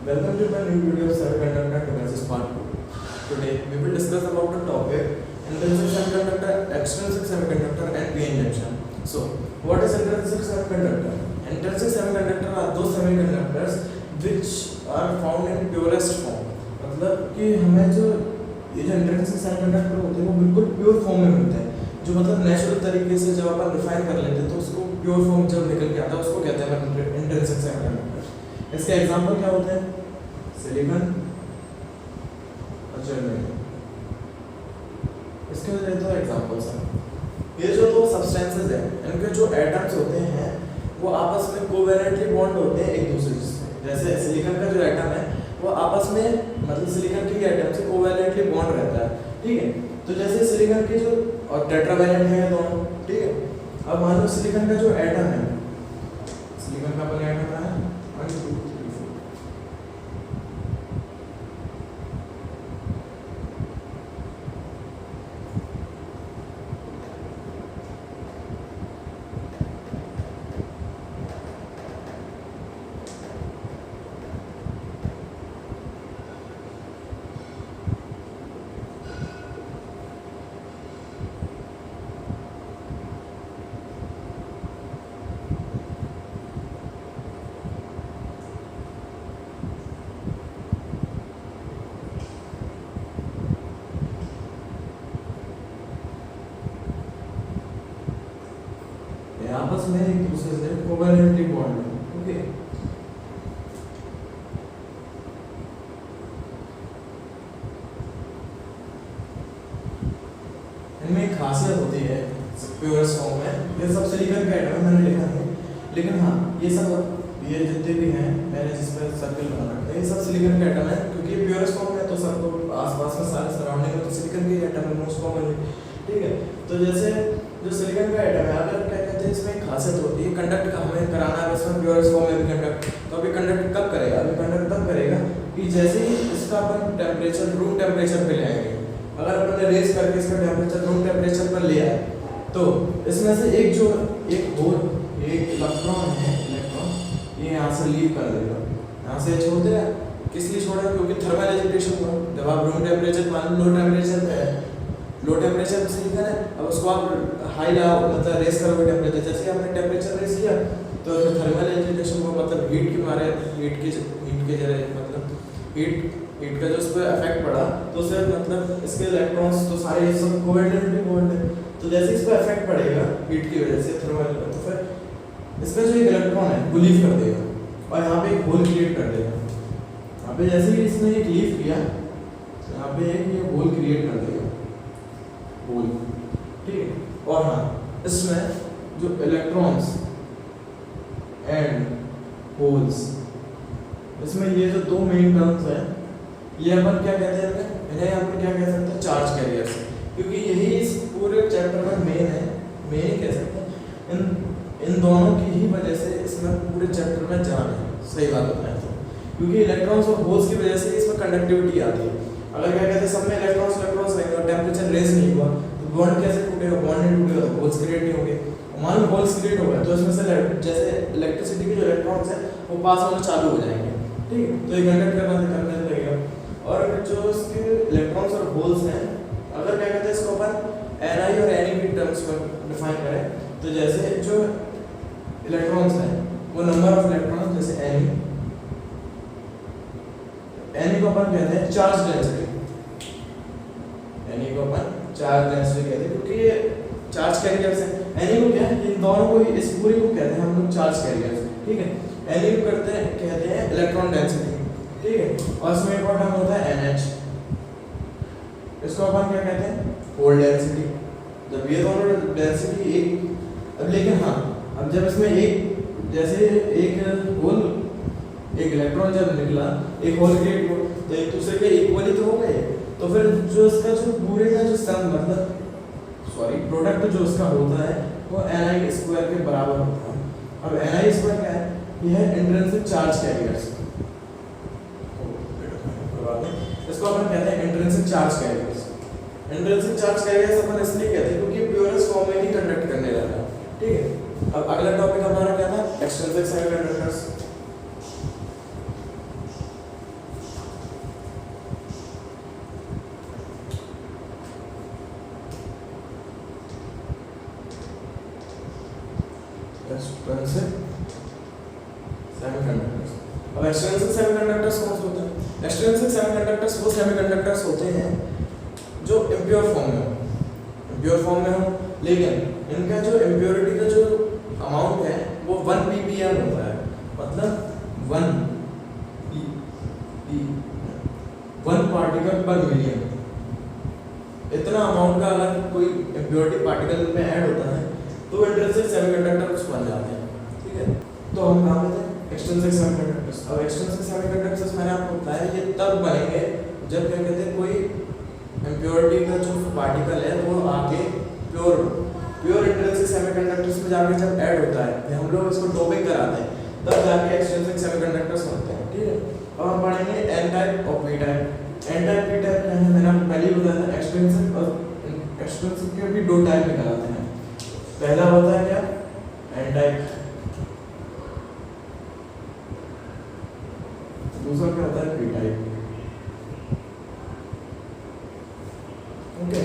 Welcome to my new video of Semiconductor Analysis Part 2. Today we will discuss about the topic intrinsic semiconductor, extrinsic semiconductor and p-n junction. So, what is intrinsic semiconductor? Intrinsic semiconductor are those semiconductors which are found in purest form. मतलब कि हमें जो ये जो intrinsic semiconductor होते हैं वो बिल्कुल प्योर फॉर्म में मिलते हैं, जो मतलब नेचुरल तरीके से जब अपन रिफाइन कर लेते हैं तो उसको प्योर फॉर्म जब निकल के आता है उसको कहते हैं इंट्रिंसिक सेमीकंडक्टर। इसके एग्जांपल क्या होते हैं? सिलिकॉन और जर्मेनियम। इसके लिए तो एग्जांपल्स हैं। ये जो दो सब्सटेंसेस हैं इनके जो एटम्स होते हैं वो आपस में कोवैलेंटली बॉन्ड होते हैं एक दूसरे से। जैसे सिलिकॉन का जो एटम है वो आपस में मतलब सिलिकॉन के एटम से कोवैलेंटली बॉन्ड रहता है, ठीक है। तो जैसे सिलिकॉन के जो और टेट्रावैलेंट है दोनों, ठीक है। अब मान लो सिलिकॉन का जो एटम है, सिलिकॉन का अपना एटम है 1 2 3 4। आपस में एक दूसरे से कोवैलेंटली बॉन्ड है, ओके। इनमें एक खासियत होती है प्योरेस्ट फॉर्म में, ये सब सिलिकॉन का एटम मैंने लिखा है, लेकिन हाँ ये सब ये जितने भी हैं मैंने जिस पर सर्कल बना रखा है ये सब सिलिकॉन का एटम है, क्योंकि ये प्योरेस्ट फॉर्म में तो सबको आसपास में सारे सराउंडिंग में तो सिलिकॉन के एटम है मोस्ट कॉमनली, ठीक है। तो जैसे जो सिलिकॉन का एटम है अगर क्या कहते हैं इसमें एक खासियत होती है कंडक्ट का हमें कराना है इसमें प्योरेस्ट फॉर्म में भी कंडक्ट, तो अभी कंडक्ट कब करेगा? अभी कंडक्ट तब करेगा कि जैसे ही इसका अपन टेम्परेचर रूम टेम्परेचर पे ले आएंगे। अगर अपन ने रेस करके इसका टेम्परेचर रूम टेम्परेचर पर ले आए तो इसमें से एक जो एक होल एक इलेक्ट्रॉन है, इलेक्ट्रॉन ये यहाँ से लीव कर देगा, यहाँ से छोड़ देगा। किस लिए छोड़ा? क्योंकि थर्मल एजिटेशन हुआ। जब आप रूम टेम्परेचर मान लो टेम्परेचर पे है, लो टेम्परेचर सिलिकॉन है, अब उसको आप हाई लाओ मतलब रेस करोगे टेम्परेचर, जैसे आपने टेम्परेचर रेस किया तो थर्मल एजिटेशन को मतलब हीट के मारे हीट के जरिए मतलब हीट का जो उस पर इफेक्ट पड़ा तो उससे मतलब इसके इलेक्ट्रॉन्स तो सारे ये सब कोवैलेंटली बॉन्ड है, तो जैसे इस पर इफेक्ट पड़ेगा हीट की वजह से थर्मल, तो फिर इसका जो एक इलेक्ट्रॉन है वो लीव कर देगा और यहाँ पे एक होल क्रिएट कर देगा। यहाँ पे जैसे ही इसने एक लीव किया तो यहाँ पे एक ये होल क्रिएट कर देगा, होल, ठीक है। और हाँ इसमें जो इलेक्ट्रॉन्स एंड होल्स, इसमें ये जो दो मेन टर्म्स हैं ये अपन क्या कहते हैं? इन्हें अपन क्या कह सकते हैं? चार्ज कैरियर्स, क्योंकि यही इस पूरे चैप्टर में मेन है, मेन ही कह सकते हैं। इन दोनों की ही वजह से इसमें पूरे चैप्टर में जान है, सही बात बताएं तो, क्योंकि इलेक्ट्रॉन्स और होल्स की वजह से इसमें कंडक्टिविटी आती है। अगर क्या कहते हैं सब में इलेक्ट्रॉन्स रहेंगे और टेम्परेचर रेस नहीं हुआ तो बॉन्ड कैसे टूटेगा? बॉन्ड नहीं टूटेगा तो होल्स क्रिएट नहीं होंगे। मान लो होल्स क्रिएट हो गए तो इसमें से जैसे इलेक्ट्रिसिटी के जो इलेक्ट्रॉन्स हैं वो पास होना चालू हो जाएंगे, ठीक है। तो ये कंडक्ट करने लगेगा। और जो इसके इलेक्ट्रॉन्स और होल्स हैं अगर क्या कहते हैं इसको अपन Ni और Ne की टर्म्स में डिफाइन करें तो जैसे जो इलेक्ट्रॉन्स हैं वो नंबर ऑफ इलेक्ट्रॉन्स जैसे Ne को अपन कहते हैं चार्ज डेंसिटी, Ne को अपन चार्ज डेंसिटी कहते हैं क्योंकि ये चार्ज कैरियर्स है। Ne को क्या है? इन दोनों को इस पूरी को कहते हैं हम लोग चार्ज कैरियर्स, ठीक है। Ne को कहते हैं इलेक्ट्रॉन डेंसिटी, ठीक है। और इसमें एक और टर्म होता है NH, इसको अपन क्या कहते हैं? Hole density. जब ये दोनों डेंसिटी एक, अब लेकिन हाँ अब जब इसमें एक जैसे एक होल एक इलेक्ट्रॉन जब निकला एक होल क्रिएट हुआ तो एक दूसरे के इक्वली तो हो गए, तो फिर जो इसका जो पूरे का जो सम मतलब प्रोडक्ट जो उसका होता है वो Ni स्क्वायर के बराबर होता है। अब Ni स्क्वायर क्या है? यह है इंट्रिंसिक चार्ज कैरियर्स, इसको अपन कहते हैं intrinsic charge carriers. Intrinsic charge carriers अपन इसलिए कहते हैं क्योंकि प्योरेस्ट फॉर्म में ही कंडक्ट करने लगा, ठीक है। अब अगला टॉपिक हमारा क्या था? Extrinsic semiconductors. Extrinsic semiconductors. अब एक्सट्रिंसिक सेमीकंडक्टर्स कौन से होते हैं? एक्सट्रिंसिक सेमीकंडक्टर्स वो सेमीकंडक्टर्स होते हैं जो इम्प्योर फॉर्म में हो, लेकिन इनका जो इम्प्योरिटी का जो अमाउंट है वो 1 ppm होता है, मतलब 1 पार्टिकल पर मिलियन। इतना अमाउंट का अगर कोई इम्प्योरिटी पार्टिकल में ऐड होता है तो इंट्रिंसिक सेमीकंडक्टर्स बन जाते हैं, ठीक है। तो हम नाम लेते हैं एक्सट्रिंसिक सेमीकंडक्टर्स। अब एक्सट्रिंसिक सेमीकंडक्टर्स मैंने आपको बताया ये तब बनेंगे जब क्या कहते हैं कोई इम्प्योरिटी का जो पार्टिकल है वो आके प्योर इंट्रिंसिक सेमीकंडक्टर्स में जाके जब ऐड होता है, हम लोग इसको डोपिंग कराते हैं, तब जाके एक्सट्रिंसिक सेमीकंडक्टर्स बनते हैं, ठीक है। अब हम पढ़ेंगे एन टाइप और P type. N type P type क्या है, मैंने आपको पहले ही बताया था। एक्सट्रिंसिक और एक्सट्रिंसिक के भी दो टाइप निकालते हैं। पहला होता है क्या, एन टाइप, दूसरा क्या होता है, P type, okay.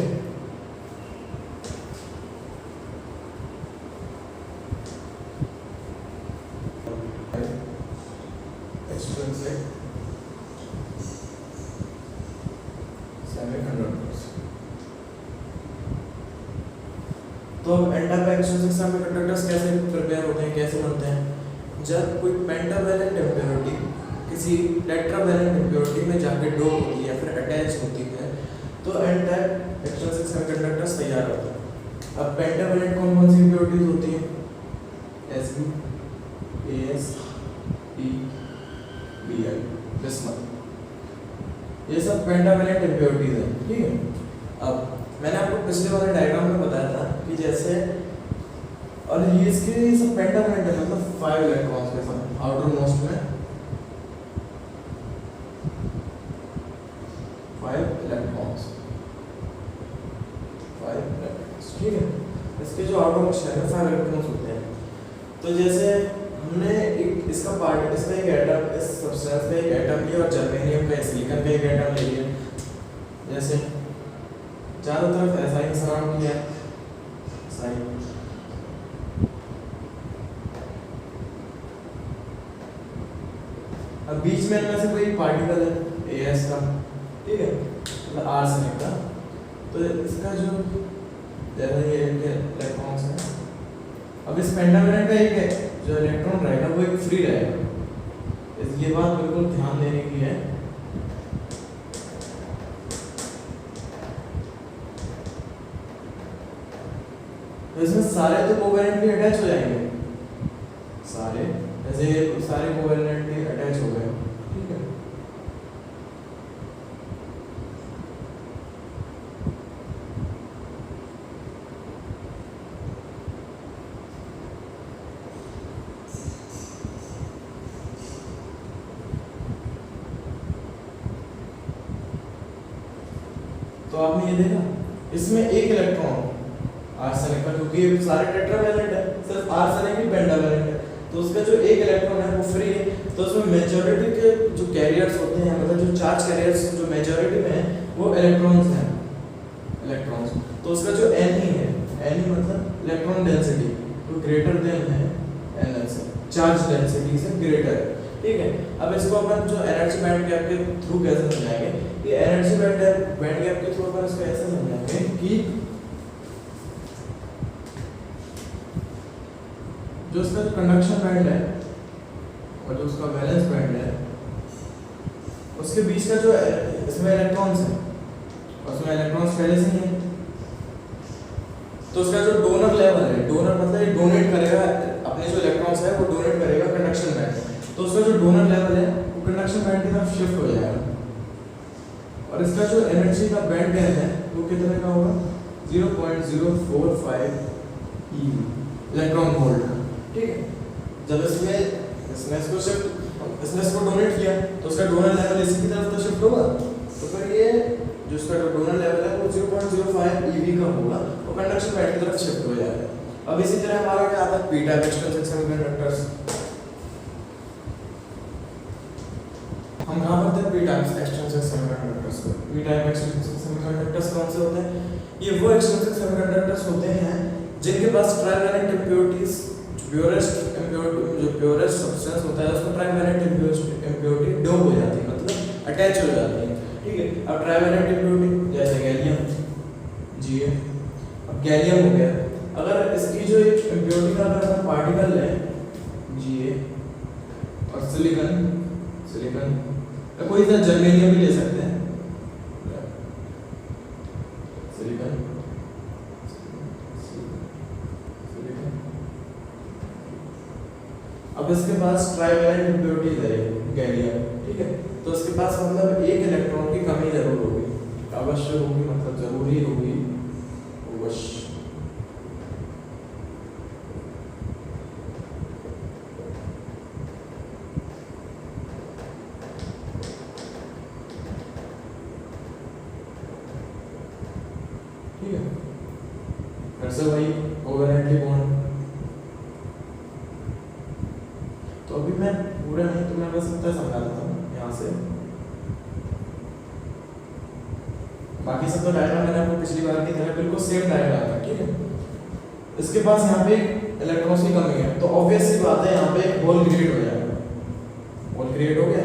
Extrinsic semiconductors. तो अब एन टाइप एक्सट्रिंसिक सेमीकंडक्टर्स कैसे प्रिपेयर होते हैं, कैसे बनते हैं? जब कोई पेंटावैलेंट इम्प्योरिटी किसी टेट्रावैलेंट इम्प्योरिटी में जाके डोप होती है, फिर अटैच होती है, तो एन टाइप एक्सट्रिंसिक सेमीकंडक्टर्स तैयार होते हैं। अब पेंटावैलेंट कौन कौन सी इम्प्योरिटीज होती हैं? Sb, As, P, Bl, bismuth, ये सब पेंटावैलेंट इम्प्योरिटीज हैं, ठीक है। अब मैंने आपको पिछले वाले डायग्राम में बताया था कि जैसे, और ये इसके सब पेंटावैलेंट है, मतलब 5 इलेक्ट्रॉन्स के साथ आउटर मोस्ट में 5 इलेक्ट्रॉन्स, ठीक है। इसके जो आउटर मोस्ट है 5 इलेक्ट्रॉन्स होते हैं। तो जैसे हमने एक इसका पार्ट, इसमें एक एटम, इस सब्सटेंस में एक एटम लिया और जर्मेनियम का, सिलिकॉन का एक एटम ले लिया, जैसे चारों तरफ ऐसा ही सराउंड किया, सही। अब बीच में इनमें से कोई पार्टिकल है एस का, ठीक है, मतलब आर्सेनिक का, तो इसका जो जैसे ये इलेक्ट्रॉन्स है, अब इस पेंटावैलेंट का एक जो इलेक्ट्रॉन रहेगा वो एक फ्री रहेगा। ये बात बिल्कुल ध्यान देने की है। तो इसमें सारे तो कोवैलेंटली अटैच हो जाएंगे, सारे ऐसे सारे कोवैलेंटली अटैच हो गए, ठीक है। तो आपने ये देखा, इसमें एक इलेक्ट्रॉन आर्सेनिक का, क्योंकि ये सारे टेट्रावैलेंट है, सिर्फ आर्सेनिक ही पेंटावैलेंट है, तो उसका जो एक इलेक्ट्रॉन है वो फ्री है। तो उसमें मेजॉरिटी के जो कैरियर्स होते हैं, मतलब जो चार्ज कैरियर्स जो मेजॉरिटी में है वो इलेक्ट्रॉन्स हैं, इलेक्ट्रॉन्स। तो उसका जो एन ही है, एन ही मतलब इलेक्ट्रॉन डेंसिटी, वो ग्रेटर देन है एन से, चार्ज डेंसिटी से ग्रेटर है, ठीक है। अब इसको अपन जो एनर्जी बैंड गैप के थ्रू कैसे समझाएंगे, कि एनर्जी बैंड गैप के थ्रू अपन इसको ऐसे समझाएंगे कि जो उसका कंडक्शन बैंड है और जो उसका वैलेंस बैंड है, उसके बीच का जो इसमें इलेक्ट्रॉन्स है, उसमें इलेक्ट्रॉन्स पहले से ही है, तो उसका जो डोनर लेवल है, डोनर मतलब ये डोनेट करेगा अपने जो इलेक्ट्रॉन्स है वो डोनेट करेगा कंडक्शन बैंड, तो उसका जो डोनर लेवल है वो कंडक्शन बैंड की तरफ शिफ्ट हो जाएगा। और इसका जो एनर्जी का बैंड गैप है वो कितने का होगा, 0.045 इलेक्ट्रॉन वोल्ट, ठीक है। जब इसने इसको शिफ्ट, इसने इसको डोनेट किया तो उसका डोनर लेवल इसी की तरफ तो शिफ्ट होगा, तो फिर ये जो इसका डोनर लेवल है वो 0.05 eV का होगा और कंडक्शन बैंड की तरफ शिफ्ट हो जाएगा। अब इसी तरह हमारा क्या आता है, पी टाइप एक्सट्रिंसिक सेमीकंडक्टर्स। हम कहाँ पढ़ते हैं पी टाइप एक्सट्रिंसिक सेमीकंडक्टर्स को। पी टाइप एक्सट्रिंसिक सेमीकंडक्टर्स कौन से होते हैं, ये वो एक्सट्रिंसिक सेमीकंडक्टर्स होते हैं जिनके पास ट्राइवैलेंट इम्प्योरिटीज प्योरेस्ट सब्सटेंस होता है उसमें ट्राइवेलेंट इम्प्योरिटी डोप हो जाती है, मतलब अटैच हो जाती है, ठीक है। अब ट्राइवेलेंट इम्प्योरिटी जैसे गैलियम जी, अब गैलियम हो गया, अगर इसकी जो एक इम्प्योरिटी का अगर पार्टिकल है जी और सिलिकॉन कोई सा जर्मेनियम भी ले सकते हैं, सिलिकॉन अब इसके पास ट्राइवेलेंट इम्प्योरिटीज है गैलियम, ठीक है, तो इसके पास मतलब एक इलेक्ट्रॉन की कमी जरूर होगी, अवश्य होगी, मतलब जरूरी होगी, अवश्य। ठीक है, फिर से वही कोवेलेंटली बॉन्ड। तो अभी मैं पूरा नहीं तो मैं बस इतना समझा देता हूँ यहाँ से, बाकी सब तो डायग्राम मैंने आपको पिछली बार की तरह बिल्कुल सेम डायग्राम है, ठीक है। इसके पास यहाँ पे इलेक्ट्रॉन्स की कमी है, तो ऑब्वियस सी बात है यहाँ पे एक होल क्रिएट हो जाएगा, होल क्रिएट हो गया,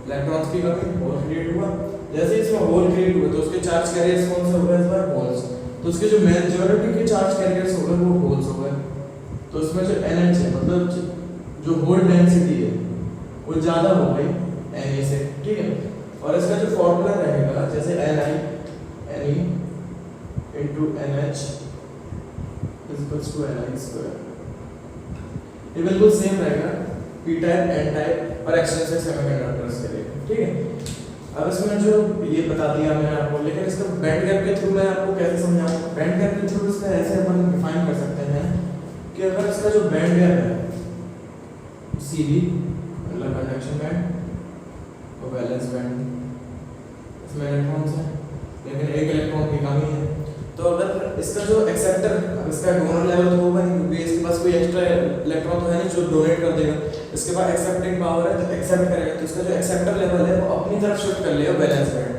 इलेक्ट्रॉन्स की कमी, होल क्रिएट हुआ। जैसे इसमें होल क्रिएट हुआ तो उसके चार्ज कैरियर्स कौन से हो गए, इस बार होल्स, तो उसके जो मेजॉरिटी के चार्ज कैरियर्स हो गए वो होल्स हो गए, तो इसमें जो एनर्जी है मतलब जो होल डेंसिटी है वो ज़्यादा हो गई Na से, ठीक है। और इसका जो फॉर्मूला रहेगा जैसे Ne into NH is equals to Ni square, ये बिल्कुल सेम रहेगा p टाइप n टाइप और एक्सटेंसिव सेमीकंडक्टर्स के लिए, ठीक है। अब इसमें जो ये बता दिया मैंने आपको, लेकिन इसका बैंड गैप के थ्रू मैं आपको कैसे समझाऊं, बैंड गैप के थ्रू इसका ऐसे अपन डिफाइन कर सकते हैं कि अगर इसका जो बैंड गैप है Cb मतलब कंडक्शन बैंड और वैलेंस बैंड, इसमें इलेक्ट्रॉन्स हैं लेकिन एक इलेक्ट्रॉन की कमी है, तो अगर इसका जो एक्सेप्टर, इसका डोनर लेवल तो होगा नहीं क्योंकि इसके पास कोई एक्स्ट्रा इलेक्ट्रॉन तो है नहीं जो डोनेट कर देगा, इसके पास एक्सेप्टिंग पावर है तो एक्सेप्ट करेगा, तो इसका जो एक्सेप्टर लेवल है वो अपनी तरफ शिफ्ट कर लेगा वैलेंस बैंड,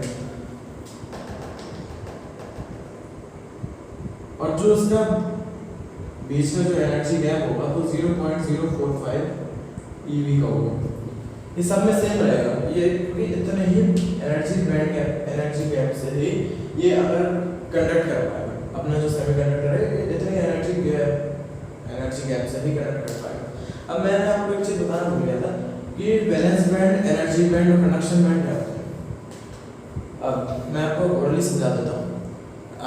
और जो इसका बीच में जो एनर्जी गैप होगा वो 0.045 EV का होगा। ये सब में सेम रहेगा, ये इतने ही energy band gap, energy gap से ही ये अगर कंडक्ट कर पाएगा, अपना जो सेमीकंडक्टर है इतनी एनर्जी गैप से ही कंडक्ट कर पाएगा। अब मैंने आपको एक चीज बताना भूल गया था कि वैलेंस बैंड, एनर्जी बैंड और कंडक्शन बैंड क्या होते हैं। अब मैं आपको ओरली समझा देता हूँ,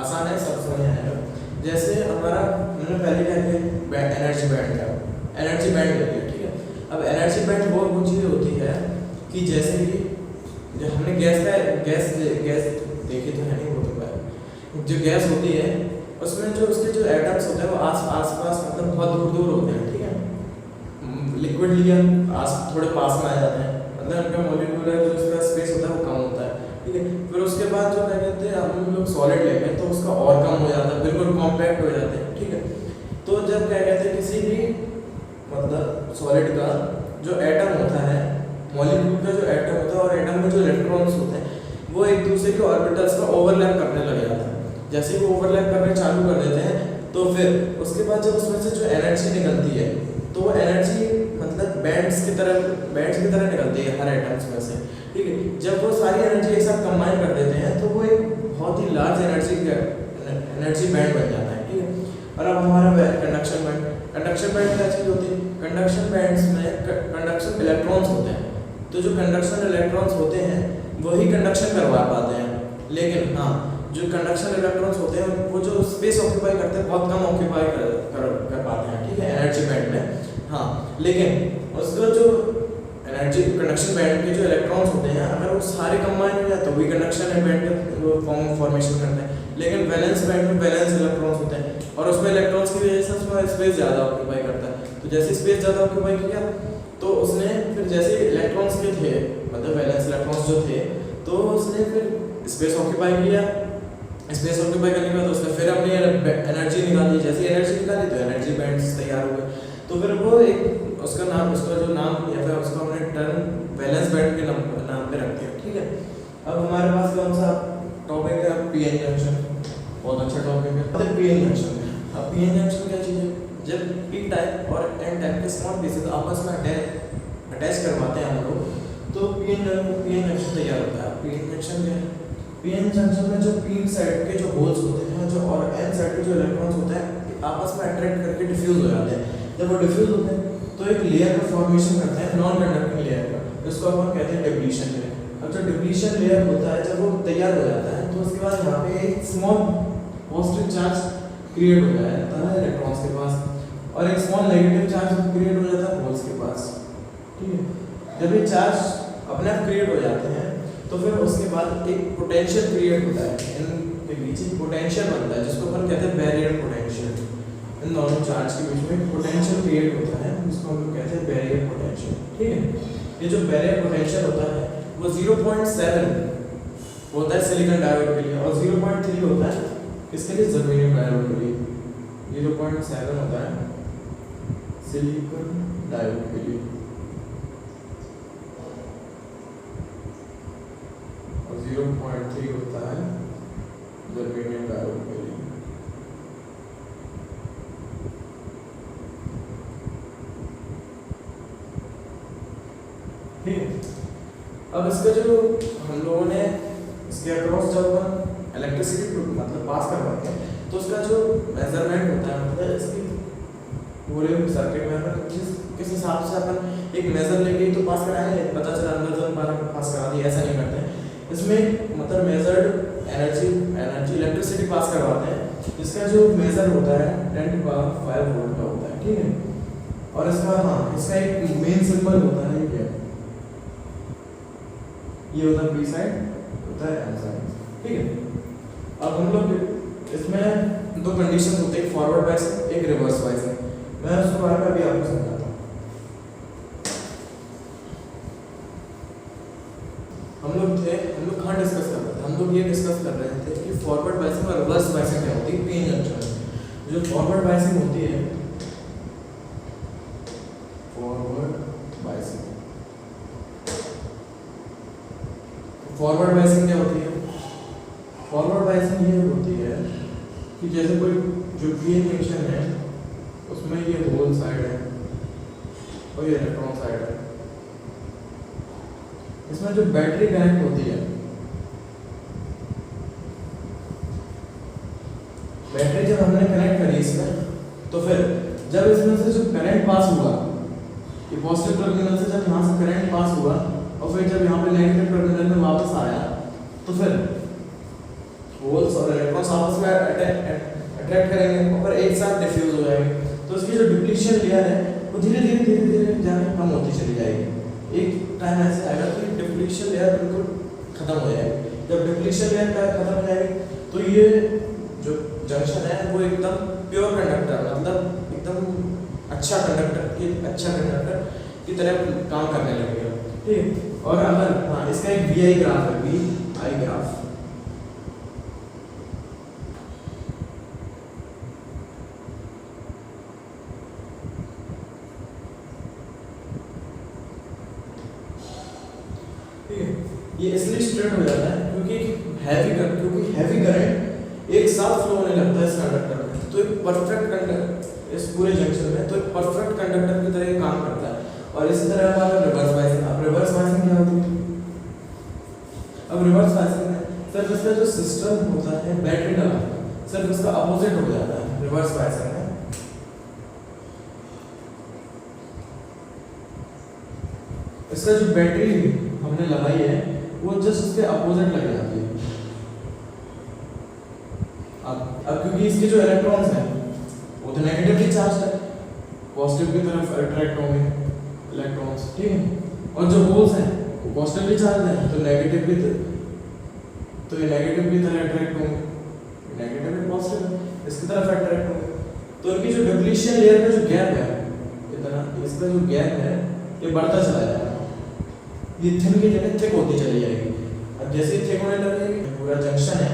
आसान है, सब समझ आएगा। जैसे हमारा मैंने पहले क्या किया, एनर्जी बैंड का एनर्जी बैंड ले लिया, ठीक है। अब एनर्जी बैंड वो चीज़ होती है कि जैसे कि जब हमने गैस देखी तो है नहीं, वो तो जो गैस होती है उसमें जो उसके जो एटम्स होते हैं वो आस पास मतलब बहुत दूर दूर होते हैं, ठीक है। लिक्विड लिया थोड़े पास में आ जाते हैं, मतलब उनका मॉलिक्यूलर जो उसका स्पेस होता है वो कम होता है, ठीक है। फिर उसके बाद जो क्या कहते हैं हम लोग सॉलिड लेते हैं तो उसका और कम हो जाता है, बिल्कुल कॉम्पैक्ट हो जाते हैं, ठीक है। तो जब क्या कहते हैं किसी भी मतलब सॉलिड का जो एटम होता है, मॉलिक्यूल का जो एटम होता है और एटम में जो इलेक्ट्रॉन्स होते हैं वो एक दूसरे के ऑर्बिटल्स का ओवरलैप करने लग जाता है। जैसे ही वो ओवरलैप करने चालू कर देते हैं तो फिर उसके बाद जब उसमें से जो एनर्जी निकलती है तो वो एनर्जी मतलब बैंड्स की तरह निकलती है हर एटम्स में से, ठीक है। जब वो सारी एनर्जी एक साथ कंबाइन कर देते हैं तो वो एक बहुत ही लार्ज एनर्जी बैंड बन जाता है, ठीक है। और अब हमारा कंडक्शन बैंड क्या चीज़ होती है, कंडक्शन बैंड्स में कंडक्शन इलेक्ट्रॉन्स होते हैं, तो जो कंडक्शन इलेक्ट्रॉन्स होते हैं वही कंडक्शन करवा पाते हैं, लेकिन हाँ जो कंडक्शन इलेक्ट्रॉन्स होते हैं वो जो स्पेस ऑक्यूपाई करते हैं बहुत कम ऑक्यूपाई कर पाते हैं, ठीक है, एनर्जी बैंड में। हाँ, लेकिन उसका जो एनर्जी कंडक्शन बैंड के जो इलेक्ट्रॉन्स होते हैं अगर वो सारे कंबाइन हो जाए तो वही कंडक्शन बैंड का फॉर्मेशन करते हैं, लेकिन वैलेंस बैंड में वैलेंस इलेक्ट्रॉन्स होते हैं और उसमें इलेक्ट्रॉन्स की वजह से उसमें स्पेस ज़्यादा ऑक्यूपाई करता है। तो जैसे स्पेस ज़्यादा ऑक्यूपाई किया तो उसने फिर जैसे इलेक्ट्रॉन्स के थे मतलब वैलेंस इलेक्ट्रॉन्स जो थे तो उसने फिर स्पेस ऑक्यूपाई किया, स्पेस ऑक्यूपाई करने के बाद उसने फिर अपनी एनर्जी निकाली, जैसे एनर्जी निकाली तो एनर्जी बैंड्स तैयार हुए, तो फिर वो एक उसका जो नाम या फिर उसका हमने टर्म वैलेंस बैंड के नाम पे रखते हैं, ठीक है। अब हमारे पास कौन सा टॉपिक है, पीएन जंक्शन, बहुत अच्छा टॉपिक है। पीएन जंक्शन, अब पीएन जंक्शन क्या चीज़ है, जब पी टाइप और एन टाइप के स्मॉल पीसेस आपस में अटैच करवाते हैं हम लोग, तो पीएन जंक्शन तैयार होता है। पीएन जंक्शन क्या है? पीएन जंक्शन में जो पी साइड के जो होल्स होते हैं जो और एन साइड के जो इलेक्ट्रॉन्स होते हैं आपस में अट्रैक्ट करके डिफ्यूज हो जाते हैं। जब वो डिफ्यूज होते हैं तो एक लेयर का फॉर्मेशन करते हैं, नॉन कंडक्टिंग लेयर का, जिसको अपन कहते हैं डिप्लीशन लेयर। अब जो डिप्लीशन लेयर होता है जब वो तैयार हो जाता है तो उसके बाद यहाँ पे एक स्मॉल पॉजिटिव चार्ज क्रिएट हो जाता है इलेक्ट्रॉन्स के पास, और एक स्मॉल नेगेटिव चार्ज क्रिएट हो जाता है होल्स के पास। ठीक है, जब ये चार्ज अपने आप क्रिएट हो जाते हैं तो फिर उसके बाद एक पोटेंशियल क्रिएट होता है, इनके बीच एक पोटेंशियल बनता है जिसको अपन कहते हैं बैरियर पोटेंशियल। इन दोनों चार्ज के बीच में पोटेंशियल क्रिएट होता है जिसको हम लोग कहते हैं बैरियर पोटेंशियल। ठीक है, ये जो बैरियर पोटेंशियल होता है वो 0.7 होता है सिलिकॉन डायोड के लिए, और 0.3 होता है किसके लिए? जर्मेनियम डायोड के लिए। 0.7 होता है सिलिकॉन डायोड के लिए और 0.3 होता है जर्मेनियम डायोड के लिए। ठीक है, अब इसका जो हम लोगों ने इसके अक्रॉस जब इलेक्ट्रिसिटी मतलब पास करवाते हैं तो उसका जो मेजरमेंट होता है मतलब इसकी पूरे सर्किट में अपन किस हिसाब से अपन एक मेजर लेके तो पास कराएंगे, पता चला अंदर जो हमारा पास करा दिया, ऐसा नहीं करते हैं। इसमें मतलब मेजर्ड एनर्जी इलेक्ट्रिसिटी पास करवाते हैं, जिसका जो मेजर होता है 10⁵ वोल्ट का होता है। ठीक है, और इसका एक मेन सिंबल होता है ये होता है पी साइड, होता है एन साइड। ठीक है, अब हम लोग इसमें दो कंडीशन होते हैं, एक फॉरवर्ड बायसिंग एक रिवर्स बायसिंग। मैं उसके बारे में अभी आपको समझाता हूँ। हम लोग कहाँ डिस्कस कर रहे थे? हम लोग ये डिस्कस कर रहे थे कि फॉरवर्ड बायसिंग और रिवर्स बायसिंग क्या होती है पीएन जंक्शन में। जो फॉरवर्ड बायसिंग होती है, फॉरवर्ड बायसिंग क्या होती है? फॉरवर्ड बायसिंग ये होती है कि जैसे कोई जो पीएन जंक्शन है उसमें ये होल साइड है और ये इलेक्ट्रॉन साइड है, इसमें जो बैटरी कनेक्ट होती है, बैटरी जब हमने कनेक्ट करी इसमें तो फिर जब इसमें से जो करंट पास हुआ, ये पॉजिटिव टर्मिनल से जब यहाँ से करंट पास हुआ और फिर जब यहाँ पे नेगेटिव टर्मिनल में वापस आया तो फिर होल्स और इलेक्ट्रॉन्स आपस में अट्रैक्ट करेंगे और एक साथ डिफ्यूज हो जाएंगे। तो इसकी जो डिप्लीशन लेयर है वो धीरे धीरे जाके कम होती चली जाएगी। एक टाइम ऐसा आएगा कि डिप्लीशन लेयर बिल्कुल खत्म हो जाएगी। जब डिप्लीशन लेयर खत्म हो जाएगी तो ये जो जंक्शन है वो एकदम प्योर कंडक्टर मतलब एकदम अच्छा कंडक्टर की तरह काम करने लगेगा। ठीक है, और अगर इसका एक VI ग्राफ है, VI ग्राफ, ठीक है, ये इसलिए स्ट्रेट हो जाता है क्योंकि हैवी करंट एक साथ फ्लो होने लगता है इस कंडक्टर में, तो एक परफेक्ट कंडक्टर इस पूरे जंक्शन में तो एक परफेक्ट कंडक्टर की तरह काम करता है। और इसी तरह हमारा रिवर्स बायसिंग। अब रिवर्स बायसिंग क्या होती है? अब रिवर्स बायसिंग में सिर्फ इसका जो सिस्टम होता है बैटरी का सिर्फ इसका अपोजिट हो जाता है। रिवर्स बायसिंग में इसका जो बैटरी हमने लगाई है वो जस्ट उसके अपोजिट लग जाती है। अब क्योंकि इसके जो इलेक्ट्रॉन्स हैं वो तो नेगेटिवली चार्ज है, पॉजिटिव की तरफ अट्रैक्ट होंगे इलेक्ट्रॉन्स। ठीक है, और जो होल्स हैं वो पॉजिटिवली चार्ज है तो ये नेगेटिव की तरह अट्रैक्ट होंगे, नेगेटिव पॉजिटिव इसकी तरफ अट्रैक्ट होंगे। तो इनकी जो डिप्लीशन लेयर का जो गैप है इतना, इसका जो गैप है ये बढ़ता चला जाएगा, ये थिन की जगह थिक होती चली जाएगी। अब जैसे ही थिक होने लगेगी पूरा जंक्शन है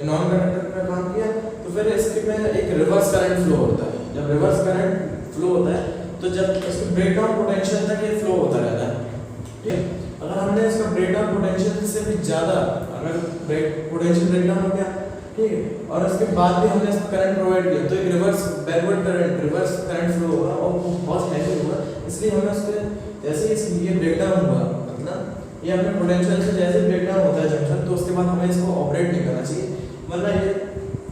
नॉन कंडक्टर में काम किया तो फिर इसके में एक रिवर्स करंट फ्लो होता है। जब रिवर्स करंट फ्लो होता है तो जब इसके ब्रेकडाउन पोटेंशियल तक ये फ्लो होता रहता है। ठीक है, अगर हमने इसका ब्रेकडाउन पोटेंशियल से भी ज़्यादा अगर पोटेंशियल ब्रेकडाउन हो गया, ठीक है, और उसके बाद भी हमने इसका करंट प्रोवाइड किया तो एक रिवर्स बैकवर्ड करंट रिवर्स इसलिए हमें उसके जैसे ये ब्रेक डाउन हुआ, मतलब ये अपने पोटेंशियल से जैसे ब्रेक डाउन होता है जंक्शन, तो उसके बाद हमें इसको ऑपरेट नहीं करना चाहिए, वरना ये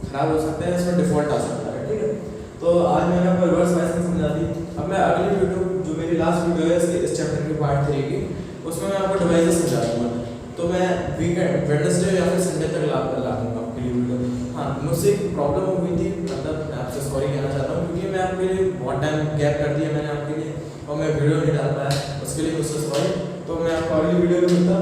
खराब हो सकता है, इसमें डिफॉल्ट आ सकता है। ठीक है, तो आज मैंने आपको रिवर्स बायसिंग समझा दी। अब मैं अगली वीडियो, जो मेरी लास्ट वीडियो है इस चैप्टर की पार्ट 3 की, उसमें मैं आपको डिवाइसेस समझा दूँगा। तो मैं वीकेंड वेडनेसडे या फिर संडे तक ला दूँगा आपके लिए वीडियो। हाँ, मुझसे एक प्रॉब्लम हो गई थी, मतलब मैं आपसे सॉरी कहना चाहता हूँ, क्योंकि मैं आपके लिए बहुत टाइम गैप कर दिया मैंने आपके लिए, और मैं वीडियो नहीं डाल पाया, उसके लिए मुझसे सॉरी। तो मैं आपको अगली वीडियो में मिलता